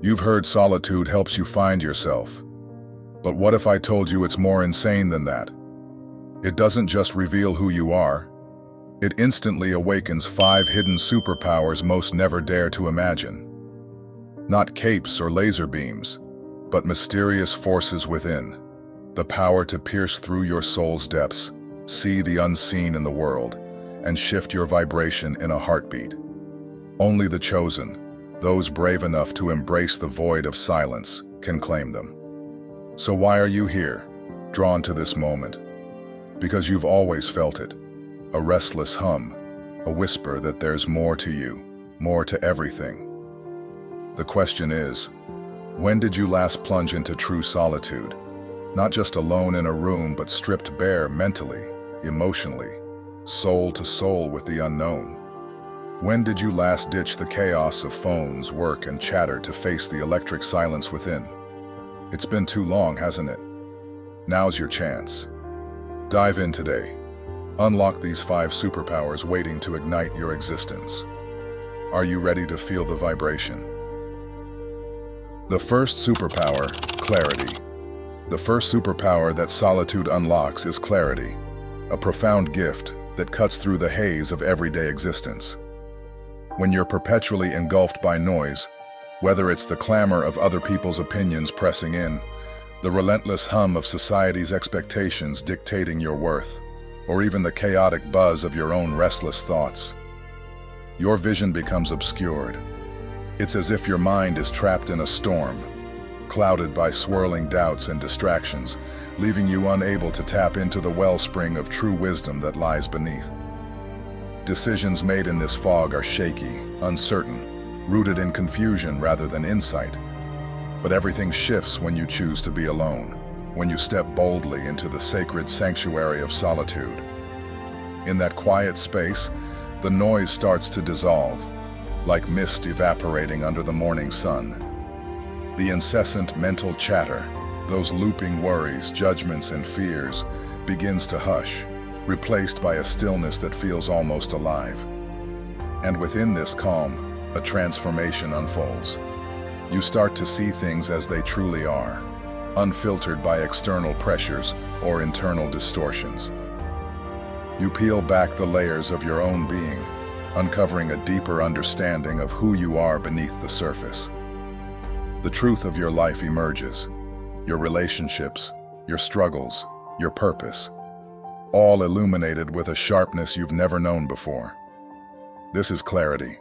You've heard solitude helps you find yourself. But what if I told you it's more insane than that? It doesn't just reveal who you are. It instantly awakens 5 hidden superpowers most never dare to imagine. Not capes or laser beams, but mysterious forces within. The power to pierce through your soul's depths, see the unseen in the world, and shift your vibration in a heartbeat. Only the chosen, those brave enough to embrace the void of silence, can claim them. So why are you here, drawn to this moment? Because you've always felt it. A restless hum, a whisper that there's more to you, more to everything. The question is, when did you last plunge into true solitude? Not just alone in a room, but stripped bare mentally, emotionally, soul to soul with the unknown. When did you last ditch the chaos of phones, work, and chatter to face the electric silence within? It's been too long, hasn't it? Now's your chance. Dive in today. Unlock these 5 superpowers waiting to ignite your existence. Are you ready to feel the vibration? The first superpower, clarity. The first superpower that solitude unlocks is clarity, a profound gift that cuts through the haze of everyday existence. When you're perpetually engulfed by noise, whether it's the clamor of other people's opinions pressing in, the relentless hum of society's expectations dictating your worth, or even the chaotic buzz of your own restless thoughts, your vision becomes obscured. It's as if your mind is trapped in a storm, clouded by swirling doubts and distractions, leaving you unable to tap into the wellspring of true wisdom that lies beneath. Decisions made in this fog are shaky, uncertain, rooted in confusion rather than insight. But everything shifts when you choose to be alone, when you step boldly into the sacred sanctuary of solitude. In that quiet space, the noise starts to dissolve, like mist evaporating under the morning sun. The incessant mental chatter, those looping worries, judgments, and fears, begins to hush, replaced by a stillness that feels almost alive. And within this calm, a transformation unfolds. You start to see things as they truly are, unfiltered by external pressures or internal distortions. You peel back the layers of your own being, uncovering a deeper understanding of who you are beneath the surface. The truth of your life emerges, your relationships, your struggles, your purpose, all illuminated with a sharpness you've never known before. This is clarity,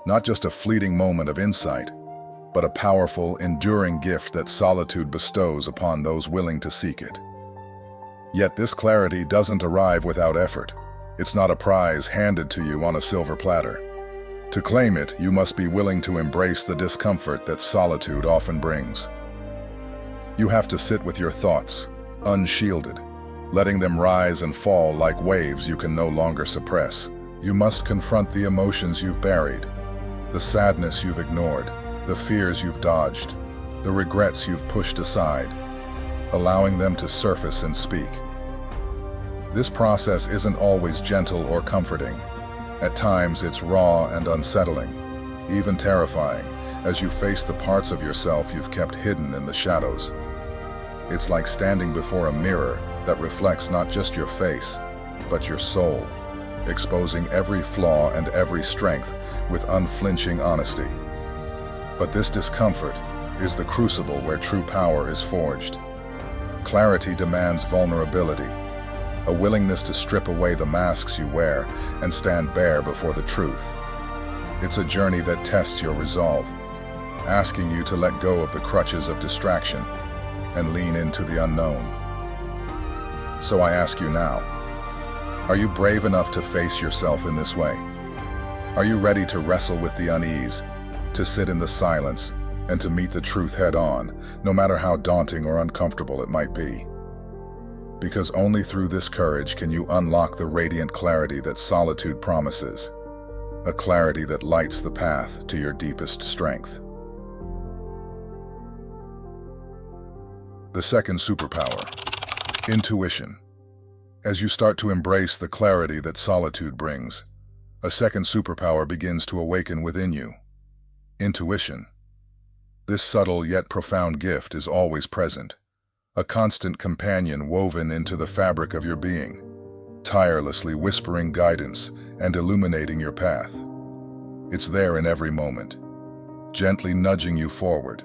not just a fleeting moment of insight, but a powerful, enduring gift that solitude bestows upon those willing to seek it. Yet this clarity doesn't arrive without effort. It's not a prize handed to you on a silver platter. To claim it, you must be willing to embrace the discomfort that solitude often brings. You have to sit with your thoughts, unshielded, letting them rise and fall like waves you can no longer suppress. You must confront the emotions you've buried, the sadness you've ignored, the fears you've dodged, the regrets you've pushed aside, allowing them to surface and speak. This process isn't always gentle or comforting. At times it's raw and unsettling, even terrifying, as you face the parts of yourself you've kept hidden in the shadows. It's like standing before a mirror that reflects not just your face, but your soul, exposing every flaw and every strength with unflinching honesty. But this discomfort is the crucible where true power is forged. Clarity demands vulnerability, a willingness to strip away the masks you wear and stand bare before the truth. It's a journey that tests your resolve, asking you to let go of the crutches of distraction and lean into the unknown. So I ask you now, are you brave enough to face yourself in this way? Are you ready to wrestle with the unease, to sit in the silence, and to meet the truth head-on, no matter how daunting or uncomfortable it might be? Because only through this courage can you unlock the radiant clarity that solitude promises, a clarity that lights the path to your deepest strength. The second superpower, intuition. As you start to embrace the clarity that solitude brings, a second superpower begins to awaken within you, intuition. This subtle yet profound gift is always present, a constant companion woven into the fabric of your being, tirelessly whispering guidance and illuminating your path. It's there in every moment, gently nudging you forward,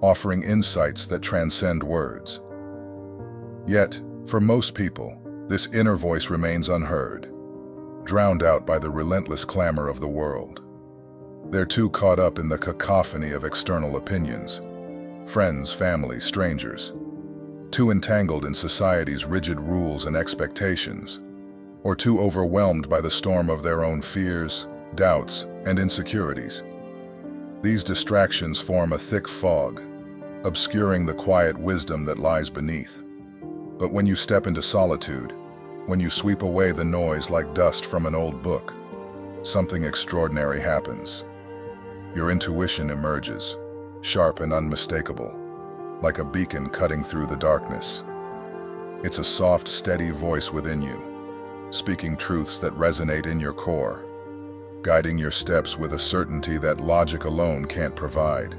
offering insights that transcend words. Yet, for most people, this inner voice remains unheard, drowned out by the relentless clamor of the world. They're too caught up in the cacophony of external opinions, friends, family, strangers, too entangled in society's rigid rules and expectations, or too overwhelmed by the storm of their own fears, doubts, and insecurities. These distractions form a thick fog, obscuring the quiet wisdom that lies beneath. But when you step into solitude, when you sweep away the noise like dust from an old book, something extraordinary happens. Your intuition emerges, sharp and unmistakable, like a beacon cutting through the darkness. It's a soft, steady voice within you, speaking truths that resonate in your core, guiding your steps with a certainty that logic alone can't provide.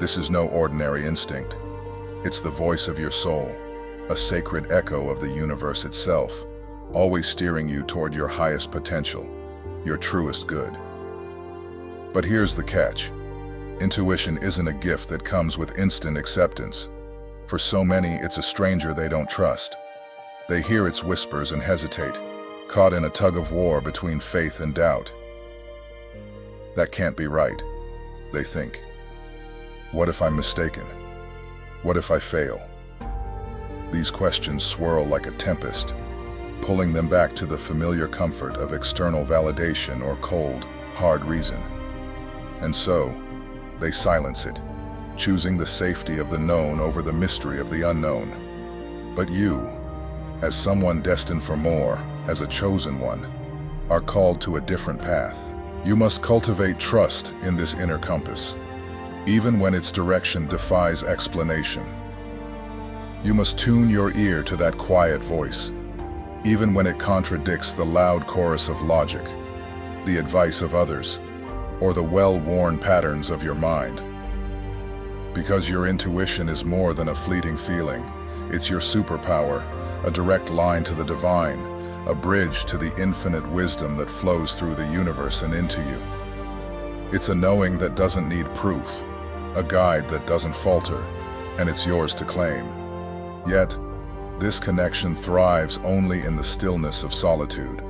This is no ordinary instinct. It's the voice of your soul, a sacred echo of the universe itself, always steering you toward your highest potential, your truest good. But here's the catch. Intuition isn't a gift that comes with instant acceptance. For so many, it's a stranger they don't trust. They hear its whispers and hesitate, caught in a tug-of-war between faith and doubt. That can't be right, they think. What if I'm mistaken? What if I fail? These questions swirl like a tempest, pulling them back to the familiar comfort of external validation or cold, hard reason. And so, they silence it, choosing the safety of the known over the mystery of the unknown. But you, as someone destined for more, as a chosen one, are called to a different path. You must cultivate trust in this inner compass, even when its direction defies explanation. You must tune your ear to that quiet voice, even when it contradicts the loud chorus of logic, the advice of others, or the well-worn patterns of your mind. Because your intuition is more than a fleeting feeling. It's your superpower, a direct line to the divine, a bridge to the infinite wisdom that flows through the universe and into you. It's a knowing that doesn't need proof, a guide that doesn't falter, and it's yours to claim. Yet, this connection thrives only in the stillness of solitude.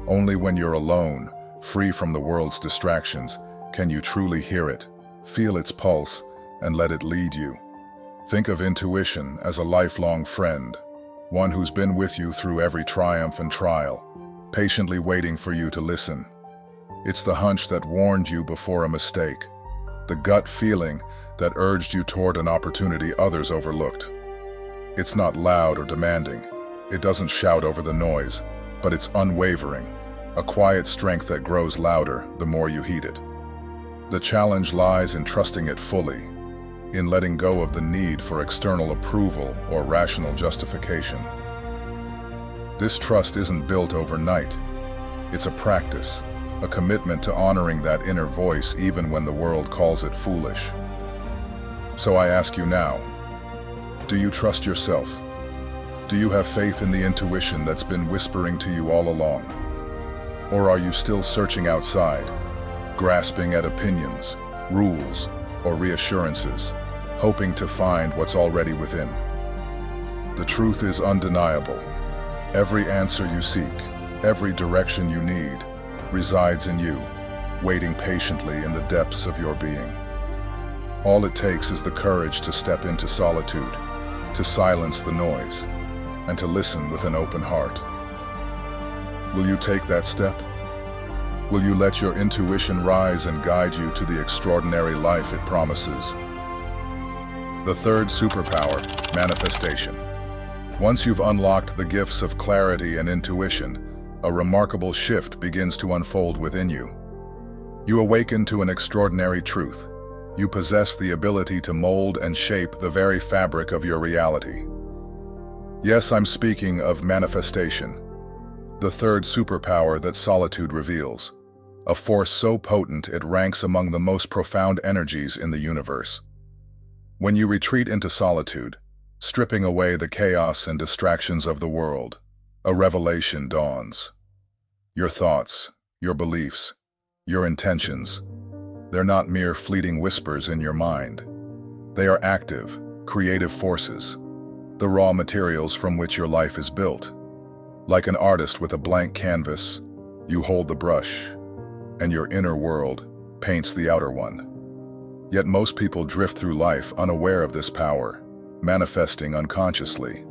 Only when you're alone, free from the world's distractions, can you truly hear it, feel its pulse, and let it lead you. Think of intuition as a lifelong friend, one who's been with you through every triumph and trial, patiently waiting for you to listen. It's the hunch that warned you before a mistake, the gut feeling that urged you toward an opportunity others overlooked. It's not loud or demanding. It doesn't shout over the noise, but it's unwavering, a quiet strength that grows louder the more you heed it. The challenge lies in trusting it fully, in letting go of the need for external approval or rational justification. This trust isn't built overnight. It's a practice, a commitment to honoring that inner voice even when the world calls it foolish. So I ask you now, do you trust yourself? Do you have faith in the intuition that's been whispering to you all along? Or are you still searching outside, grasping at opinions, rules, or reassurances, hoping to find what's already within? The truth is undeniable. Every answer you seek, every direction you need, resides in you, waiting patiently in the depths of your being. All it takes is the courage to step into solitude, to silence the noise, and to listen with an open heart. Will you take that step? Will you let your intuition rise and guide you to the extraordinary life it promises? The third superpower, manifestation. Once you've unlocked the gifts of clarity and intuition, a remarkable shift begins to unfold within you. You awaken to an extraordinary truth. You possess the ability to mold and shape the very fabric of your reality. Yes, I'm speaking of manifestation, the third superpower that solitude reveals. a force so potent it ranks among the most profound energies in the universe. When you retreat into solitude, stripping away the chaos and distractions of the world, a revelation dawns. Your thoughts, your beliefs, your intentions, they're not mere fleeting whispers in your mind. They are active, creative forces, the raw materials from which your life is built. Like an artist with a blank canvas, you hold the brush, and your inner world paints the outer one. Yet most people drift through life unaware of this power, manifesting unconsciously.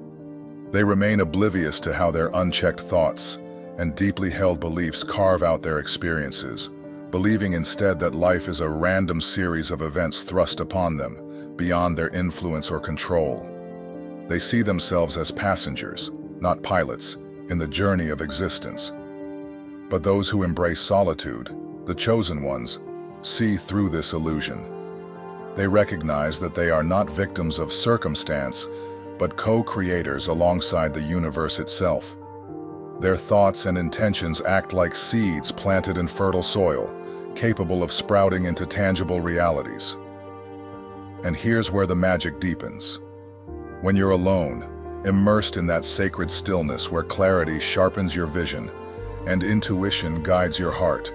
They remain oblivious to how their unchecked thoughts and deeply held beliefs carve out their experiences, believing instead that life is a random series of events thrust upon them, beyond their influence or control. They see themselves as passengers, not pilots, in the journey of existence. But those who embrace solitude, the chosen ones, see through this illusion. They recognize that they are not victims of circumstance, but co-creators alongside the universe itself. Their thoughts and intentions act like seeds planted in fertile soil, capable of sprouting into tangible realities. And here's where the magic deepens. When you're alone, immersed in that sacred stillness where clarity sharpens your vision and intuition guides your heart,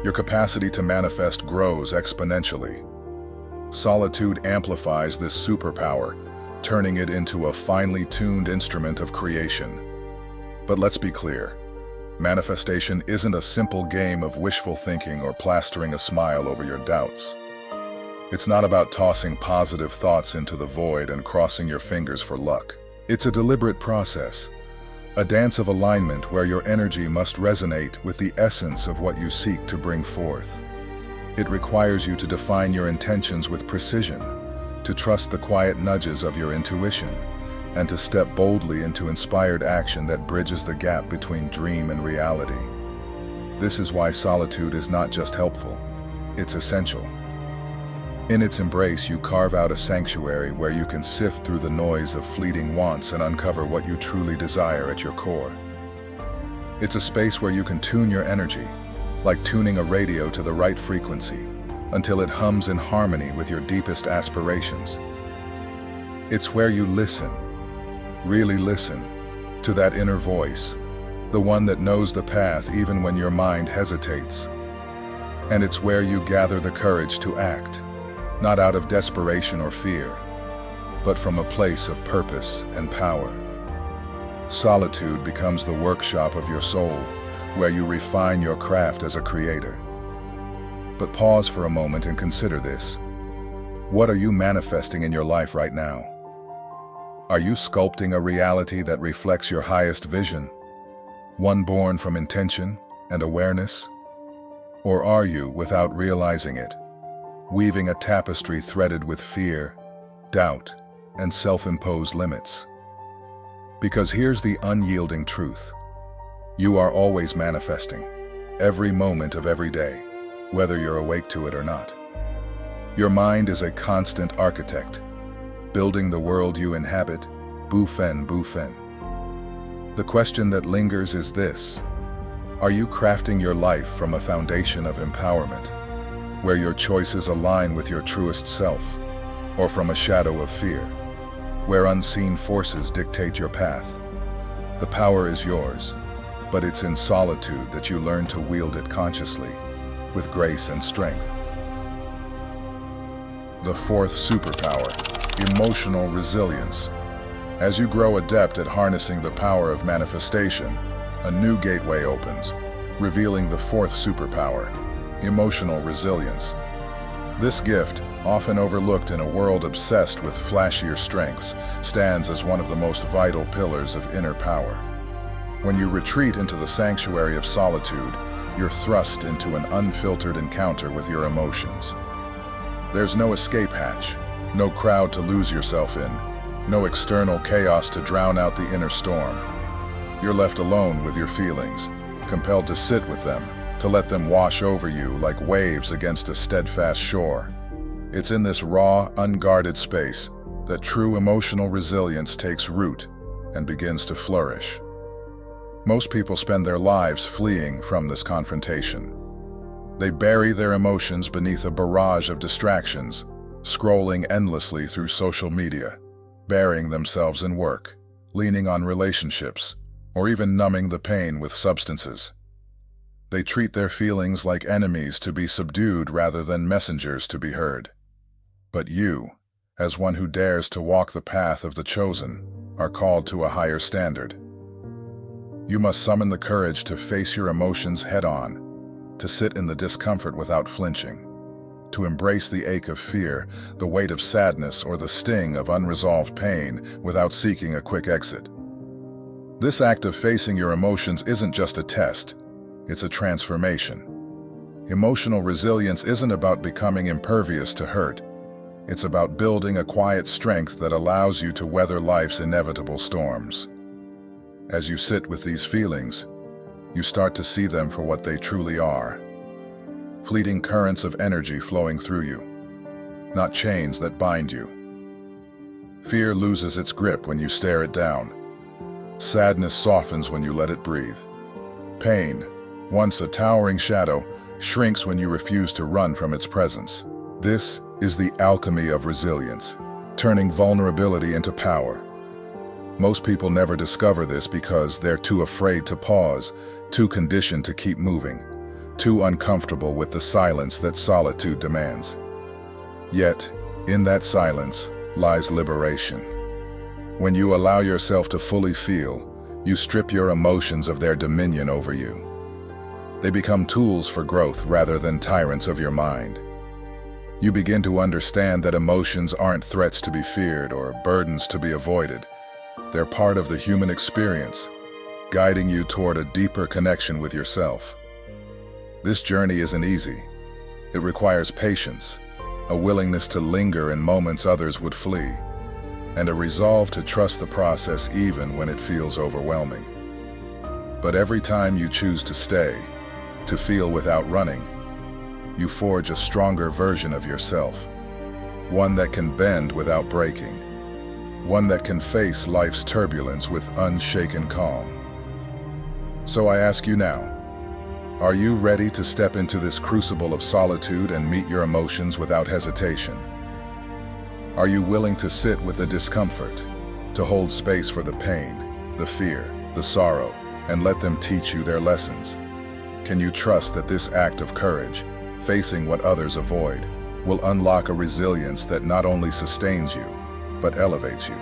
your capacity to manifest grows exponentially. Solitude amplifies this superpower, turning it into a finely tuned instrument of creation. But let's be clear, manifestation isn't a simple game of wishful thinking or plastering a smile over your doubts. It's not about tossing positive thoughts into the void and crossing your fingers for luck. It's a deliberate process, a dance of alignment where your energy must resonate with the essence of what you seek to bring forth. It requires you to define your intentions with precision, to trust the quiet nudges of your intuition, and to step boldly into inspired action that bridges the gap between dream and reality. This is why solitude is not just helpful, it's essential. In its embrace, you carve out a sanctuary where you can sift through the noise of fleeting wants and uncover what you truly desire at your core. It's a space where you can tune your energy, like tuning a radio to the right frequency, until it hums in harmony with your deepest aspirations. It's where you listen, really listen, to that inner voice, the one that knows the path even when your mind hesitates. And it's where you gather the courage to act, not out of desperation or fear, but from a place of purpose and power. Solitude becomes the workshop of your soul, where you refine your craft as a creator. But pause for a moment and consider this. What are you manifesting in your life right now? Are you sculpting a reality that reflects your highest vision, one born from intention and awareness? Or are you, without realizing it, weaving a tapestry threaded with fear, doubt, and self-imposed limits? Because here's the unyielding truth. You are always manifesting, every moment of every day, whether you're awake to it or not. Your mind is a constant architect, building the world you inhabit, boufen. The question that lingers is this: are you crafting your life from a foundation of empowerment, where your choices align with your truest self, or from a shadow of fear, where unseen forces dictate your path? The power is yours, but it's in solitude that you learn to wield it consciously, with grace and strength. The fourth superpower, emotional resilience. As you grow adept at harnessing the power of manifestation, a new gateway opens, revealing the fourth superpower, emotional resilience. This gift, often overlooked in a world obsessed with flashier strengths, stands as one of the most vital pillars of inner power. When you retreat into the sanctuary of solitude, you're thrust into an unfiltered encounter with your emotions. There's no escape hatch, no crowd to lose yourself in, no external chaos to drown out the inner storm. You're left alone with your feelings, compelled to sit with them, to let them wash over you like waves against a steadfast shore. It's in this raw, unguarded space that true emotional resilience takes root and begins to flourish. Most people spend their lives fleeing from this confrontation, They bury their emotions beneath a barrage of distractions, scrolling endlessly through social media, burying themselves in work, leaning on relationships, or even numbing the pain with substances. They treat their feelings like enemies to be subdued rather than messengers to be heard. But you, as one who dares to walk the path of the chosen, are called to a higher standard. You must summon the courage to face your emotions head-on, to sit in the discomfort without flinching, to embrace the ache of fear, the weight of sadness, or the sting of unresolved pain without seeking a quick exit. This act of facing your emotions isn't just a test, it's a transformation. Emotional resilience isn't about becoming impervious to hurt. It's about building a quiet strength that allows you to weather life's inevitable storms. As you sit with these feelings, you start to see them for what they truly are. Fleeting currents of energy flowing through you, not chains that bind you. Fear loses its grip when you stare it down. Sadness softens when you let it breathe. Pain, once a towering shadow, shrinks when you refuse to run from its presence. This is the alchemy of resilience, turning vulnerability into power. Most people never discover this because they're too afraid to pause, too conditioned to keep moving, too uncomfortable with the silence that solitude demands. Yet, in that silence lies liberation. When you allow yourself to fully feel, you strip your emotions of their dominion over you. They become tools for growth rather than tyrants of your mind. You begin to understand that emotions aren't threats to be feared or burdens to be avoided. They're part of the human experience, guiding you toward a deeper connection with yourself. This journey isn't easy. It requires patience, a willingness to linger in moments others would flee, and a resolve to trust the process even when it feels overwhelming. But every time you choose to stay, to feel without running, you forge a stronger version of yourself, one that can bend without breaking, one that can face life's turbulence with unshaken calm. So I ask you now, are you ready to step into this crucible of solitude and meet your emotions without hesitation? Are you willing to sit with the discomfort, to hold space for the pain, the fear, the sorrow, and let them teach you their lessons? Can you trust that this act of courage, facing what others avoid, will unlock a resilience that not only sustains you, but elevates you?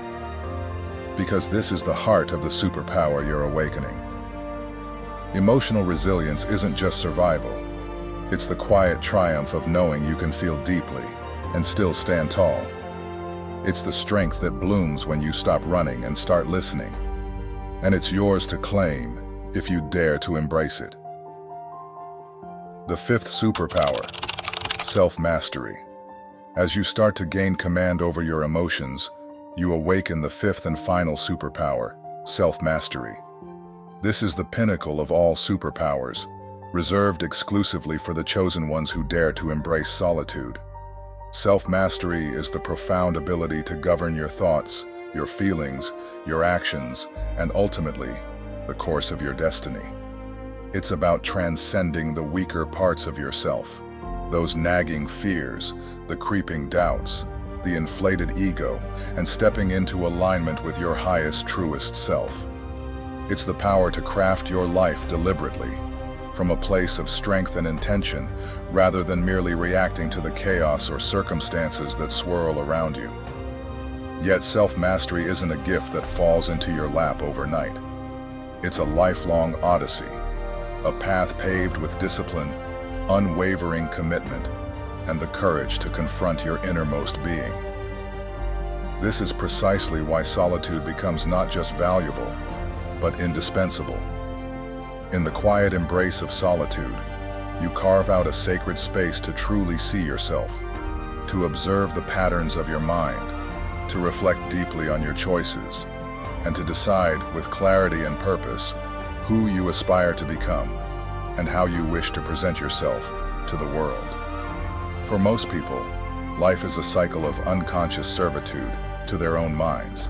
Because this is the heart of the superpower you're awakening. Emotional resilience isn't just survival. It's the quiet triumph of knowing you can feel deeply and still stand tall. It's the strength that blooms when you stop running and start listening. And it's yours to claim if you dare to embrace it. The fifth superpower, self-mastery. As you start to gain command over your emotions, you awaken the fifth and final superpower, self-mastery. This is the pinnacle of all superpowers, reserved exclusively for the chosen ones who dare to embrace solitude. Self-mastery is the profound ability to govern your thoughts, your feelings, your actions, and ultimately, the course of your destiny. It's about transcending the weaker parts of yourself, those nagging fears, the creeping doubts, the inflated ego, and stepping into alignment with your highest, truest self. It's the power to craft your life deliberately, from a place of strength and intention, rather than merely reacting to the chaos or circumstances that swirl around you. Yet self-mastery isn't a gift that falls into your lap overnight. It's a lifelong odyssey, a path paved with discipline, unwavering commitment, and the courage to confront your innermost being. This is precisely why solitude becomes not just valuable, but indispensable. In the quiet embrace of solitude, you carve out a sacred space to truly see yourself, to observe the patterns of your mind, to reflect deeply on your choices, and to decide with clarity and purpose who you aspire to become and how you wish to present yourself to the world. For most people, life is a cycle of unconscious servitude to their own minds.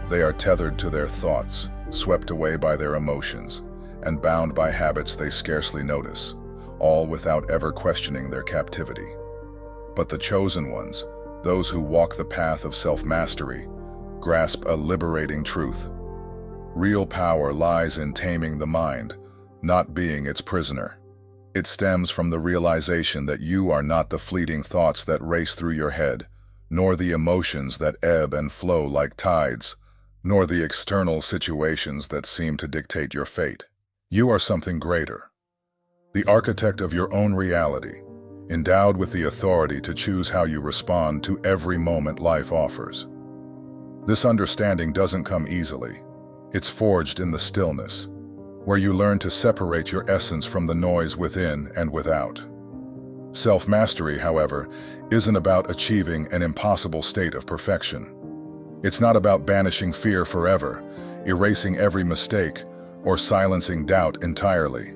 They are tethered to their thoughts, swept away by their emotions, and bound by habits they scarcely notice, all without ever questioning their captivity. But the chosen ones, those who walk the path of self-mastery, grasp a liberating truth. Real power lies in taming the mind, not being its prisoner. It stems from the realization that you are not the fleeting thoughts that race through your head, nor the emotions that ebb and flow like tides, nor the external situations that seem to dictate your fate. You are something greater, the architect of your own reality, endowed with the authority to choose how you respond to every moment life offers. This understanding doesn't come easily. It's forged in the stillness, where you learn to separate your essence from the noise within and without. Self-mastery, however, isn't about achieving an impossible state of perfection. It's not about banishing fear forever, erasing every mistake, or silencing doubt entirely.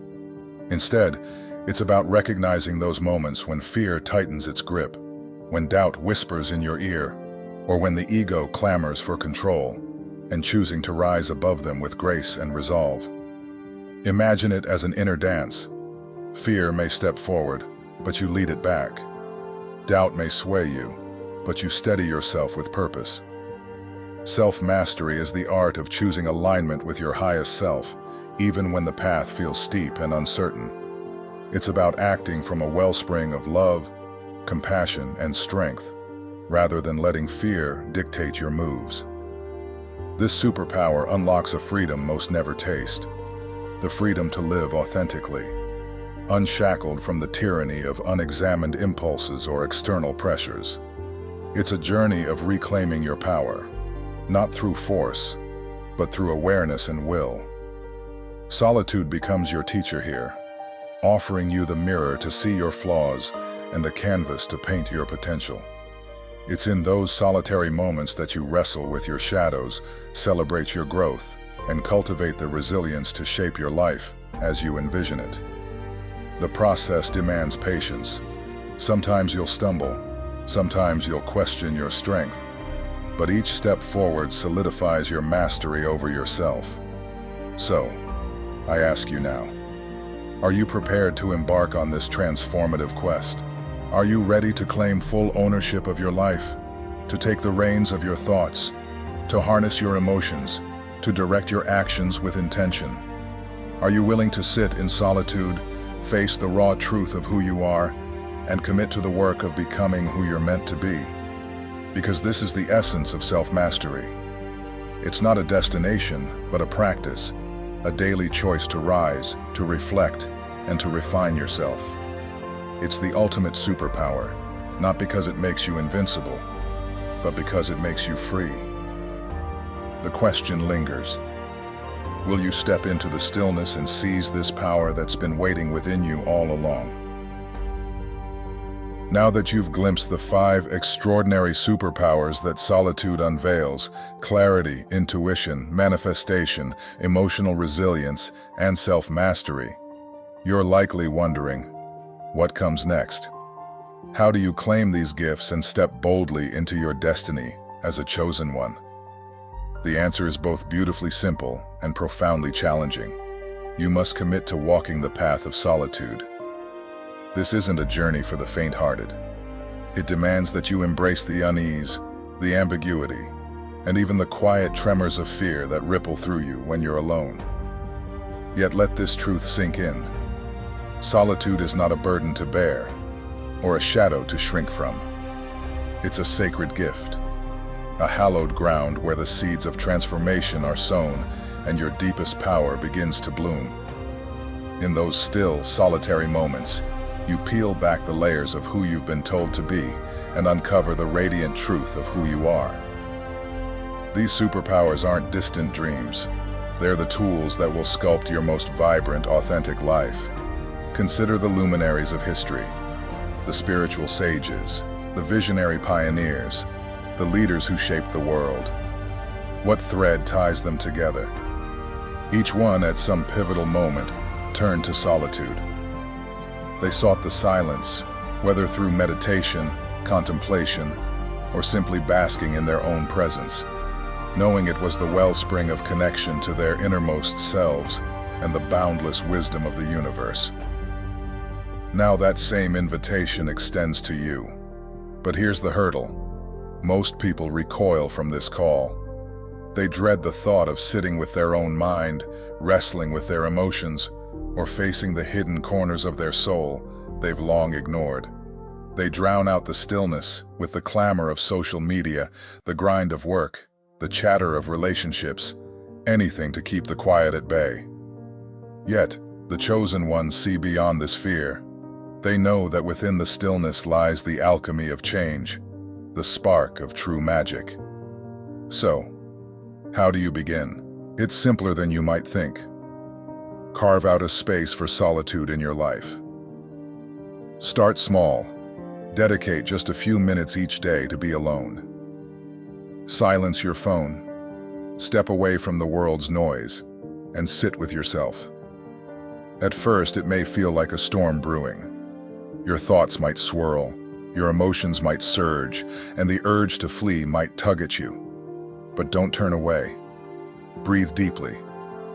Instead, it's about recognizing those moments when fear tightens its grip, when doubt whispers in your ear, or when the ego clamors for control, and choosing to rise above them with grace and resolve. Imagine it as an inner dance. Fear may step forward, but you lead it back. Doubt may sway you, but you steady yourself with purpose. Self-mastery is the art of choosing alignment with your highest self, even when the path feels steep and uncertain. It's about acting from a wellspring of love, compassion, and strength, rather than letting fear dictate your moves. This superpower unlocks a freedom most never taste, the freedom to live authentically, unshackled from the tyranny of unexamined impulses or external pressures. It's a journey of reclaiming your power, not through force, but through awareness and will. Solitude becomes your teacher here, offering you the mirror to see your flaws and the canvas to paint your potential. It's in those solitary moments that you wrestle with your shadows, celebrate your growth, and cultivate the resilience to shape your life as you envision it. The process demands patience. Sometimes you'll stumble, sometimes you'll question your strength, but each step forward solidifies your mastery over yourself. So, I ask you now, are you prepared to embark on this transformative quest? Are you ready to claim full ownership of your life, to take the reins of your thoughts, to harness your emotions, to direct your actions with intention? Are you willing to sit in solitude, face the raw truth of who you are, and commit to the work of becoming who you're meant to be? Because this is the essence of self-mastery. It's not a destination, but a practice, a daily choice to rise, to reflect, and to refine yourself. It's the ultimate superpower, not because it makes you invincible, but because it makes you free. The question lingers. Will you step into the stillness and seize this power that's been waiting within you all along? Now that you've glimpsed the 5 extraordinary superpowers that solitude unveils, clarity, intuition, manifestation, emotional resilience, and self-mastery, you're likely wondering, what comes next? How do you claim these gifts and step boldly into your destiny as a chosen one? The answer is both beautifully simple and profoundly challenging. You must commit to walking the path of solitude. This isn't a journey for the faint-hearted. It demands that you embrace the unease, the ambiguity, and even the quiet tremors of fear that ripple through you when you're alone. Yet let this truth sink in. Solitude is not a burden to bear, or a shadow to shrink from. It's a sacred gift, a hallowed ground where the seeds of transformation are sown and your deepest power begins to bloom. In those still, solitary moments, you peel back the layers of who you've been told to be and uncover the radiant truth of who you are. These superpowers aren't distant dreams. They're the tools that will sculpt your most vibrant, authentic life. Consider the luminaries of history, the spiritual sages, the visionary pioneers, the leaders who shaped the world. What thread ties them together? Each one, at some pivotal moment, turned to solitude. They sought the silence, whether through meditation, contemplation, or simply basking in their own presence, knowing it was the wellspring of connection to their innermost selves and the boundless wisdom of the universe. Now that same invitation extends to you. But here's the hurdle. Most people recoil from this call. They dread the thought of sitting with their own mind, wrestling with their emotions, or facing the hidden corners of their soul they've long ignored. They drown out the stillness with the clamor of social media, the grind of work, the chatter of relationships, anything to keep the quiet at bay. Yet, the chosen ones see beyond this fear. They know that within the stillness lies the alchemy of change, the spark of true magic. So, how do you begin? It's simpler than you might think. Carve out a space for solitude in your life. Start small. Dedicate just a few minutes each day to be alone. Silence your phone. Step away from the world's noise and sit with yourself. At first, it may feel like a storm brewing. Your thoughts might swirl, your emotions might surge, and the urge to flee might tug at you. But don't turn away. Breathe deeply.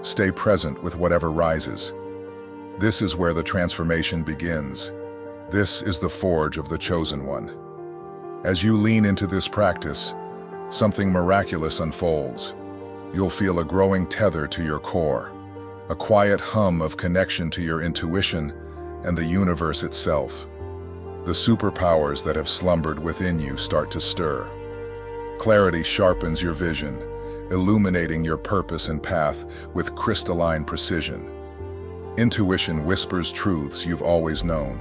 Stay present with whatever rises. This is where the transformation begins. This is the forge of the chosen one. As you lean into this practice, something miraculous unfolds. You'll feel a growing tether to your core, a quiet hum of connection to your intuition and the universe itself. The superpowers that have slumbered within you start to stir. Clarity sharpens your vision, illuminating your purpose and path with crystalline precision. Intuition whispers truths you've always known,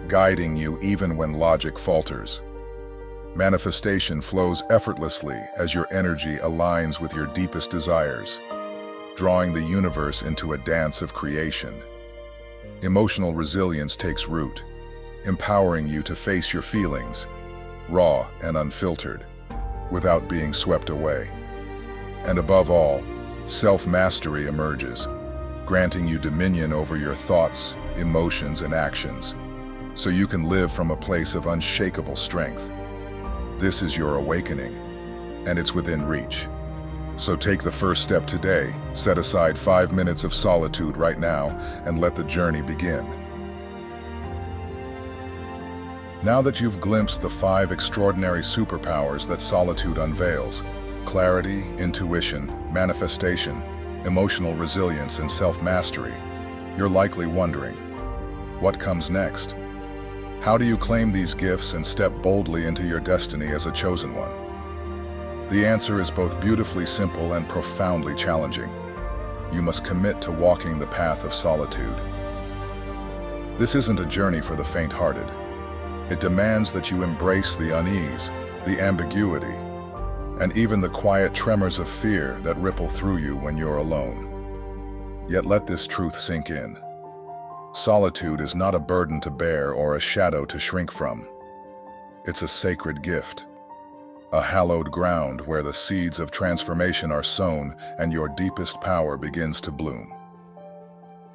guiding you even when logic falters. Manifestation flows effortlessly as your energy aligns with your deepest desires, drawing the universe into a dance of creation. Emotional resilience takes root, empowering you to face your feelings, raw and unfiltered, without being swept away. And above all, self-mastery emerges, granting you dominion over your thoughts, emotions, and actions, so you can live from a place of unshakable strength. This is your awakening, and it's within reach. So take the first step today, set aside 5 minutes of solitude right now, and let the journey begin. Now that you've glimpsed the 5 extraordinary superpowers that solitude unveils, clarity, intuition, manifestation, emotional resilience, and self-mastery, you're likely wondering, what comes next? How do you claim these gifts and step boldly into your destiny as a chosen one? The answer is both beautifully simple and profoundly challenging. You must commit to walking the path of solitude. This isn't a journey for the faint-hearted. It demands that you embrace the unease, the ambiguity, and even the quiet tremors of fear that ripple through you when you're alone. Yet let this truth sink in. Solitude is not a burden to bear or a shadow to shrink from. It's a sacred gift, a hallowed ground where the seeds of transformation are sown and your deepest power begins to bloom.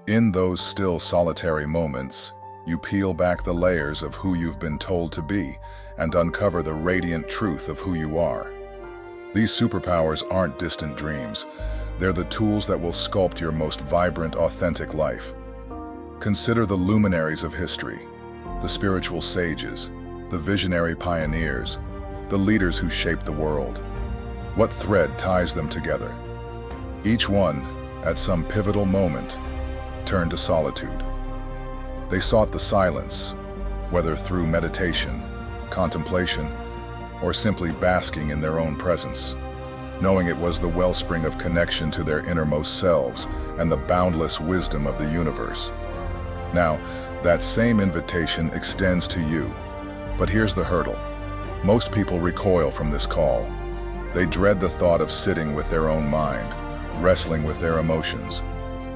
In those still solitary moments, you peel back the layers of who you've been told to be and uncover the radiant truth of who you are. These superpowers aren't distant dreams. They're the tools that will sculpt your most vibrant, authentic life. Consider the luminaries of history, the spiritual sages, the visionary pioneers, the leaders who shaped the world. What thread ties them together? Each one, at some pivotal moment, turned to solitude. They sought the silence, whether through meditation, contemplation, or simply basking in their own presence, knowing it was the wellspring of connection to their innermost selves and the boundless wisdom of the universe. Now, that same invitation extends to you. But here's the hurdle. Most people recoil from this call. They dread the thought of sitting with their own mind, wrestling with their emotions,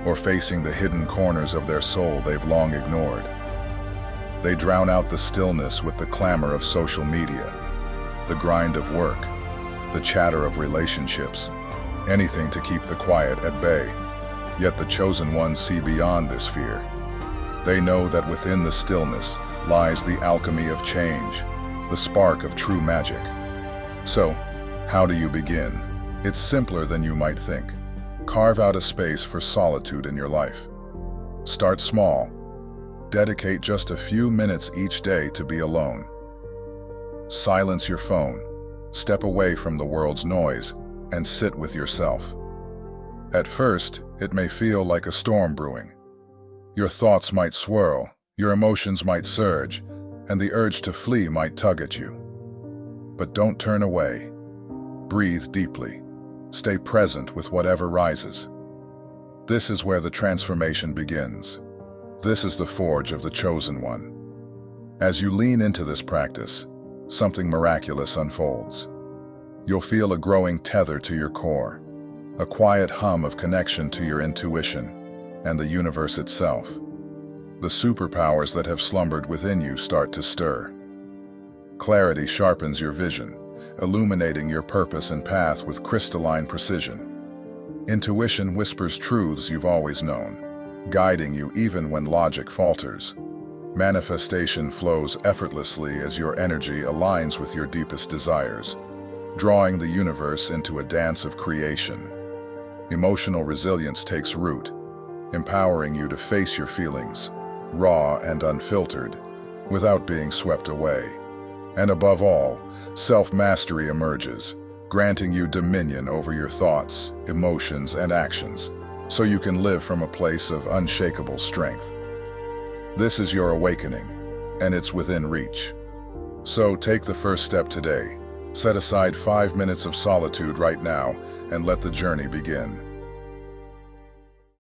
or facing the hidden corners of their soul they've long ignored. They drown out the stillness with the clamor of social media, the grind of work, the chatter of relationships, anything to keep the quiet at bay. Yet the chosen ones see beyond this fear. They know that within the stillness lies the alchemy of change, the spark of true magic. So, how do you begin? It's simpler than you might think. Carve out a space for solitude in your life. Start small. Dedicate just a few minutes each day to be alone. Silence your phone, step away from the world's noise, and sit with yourself. At first, it may feel like a storm brewing. Your thoughts might swirl, your emotions might surge, and the urge to flee might tug at you. But don't turn away. Breathe deeply. Stay present with whatever rises. This is where the transformation begins. This is the forge of the chosen one. As you lean into this practice, something miraculous unfolds. You'll feel a growing tether to your core, a quiet hum of connection to your intuition and the universe itself. The superpowers that have slumbered within you start to stir. Clarity sharpens your vision, illuminating your purpose and path with crystalline precision. Intuition whispers truths you've always known, guiding you even when logic falters. Manifestation flows effortlessly as your energy aligns with your deepest desires, drawing the universe into a dance of creation. Emotional resilience takes root, empowering you to face your feelings, raw and unfiltered, without being swept away. And above all, self-mastery emerges, granting you dominion over your thoughts, emotions, and actions, so you can live from a place of unshakable strength. This is your awakening, and it's within reach. So take the first step today. Set aside 5 minutes of solitude right now and let the journey begin.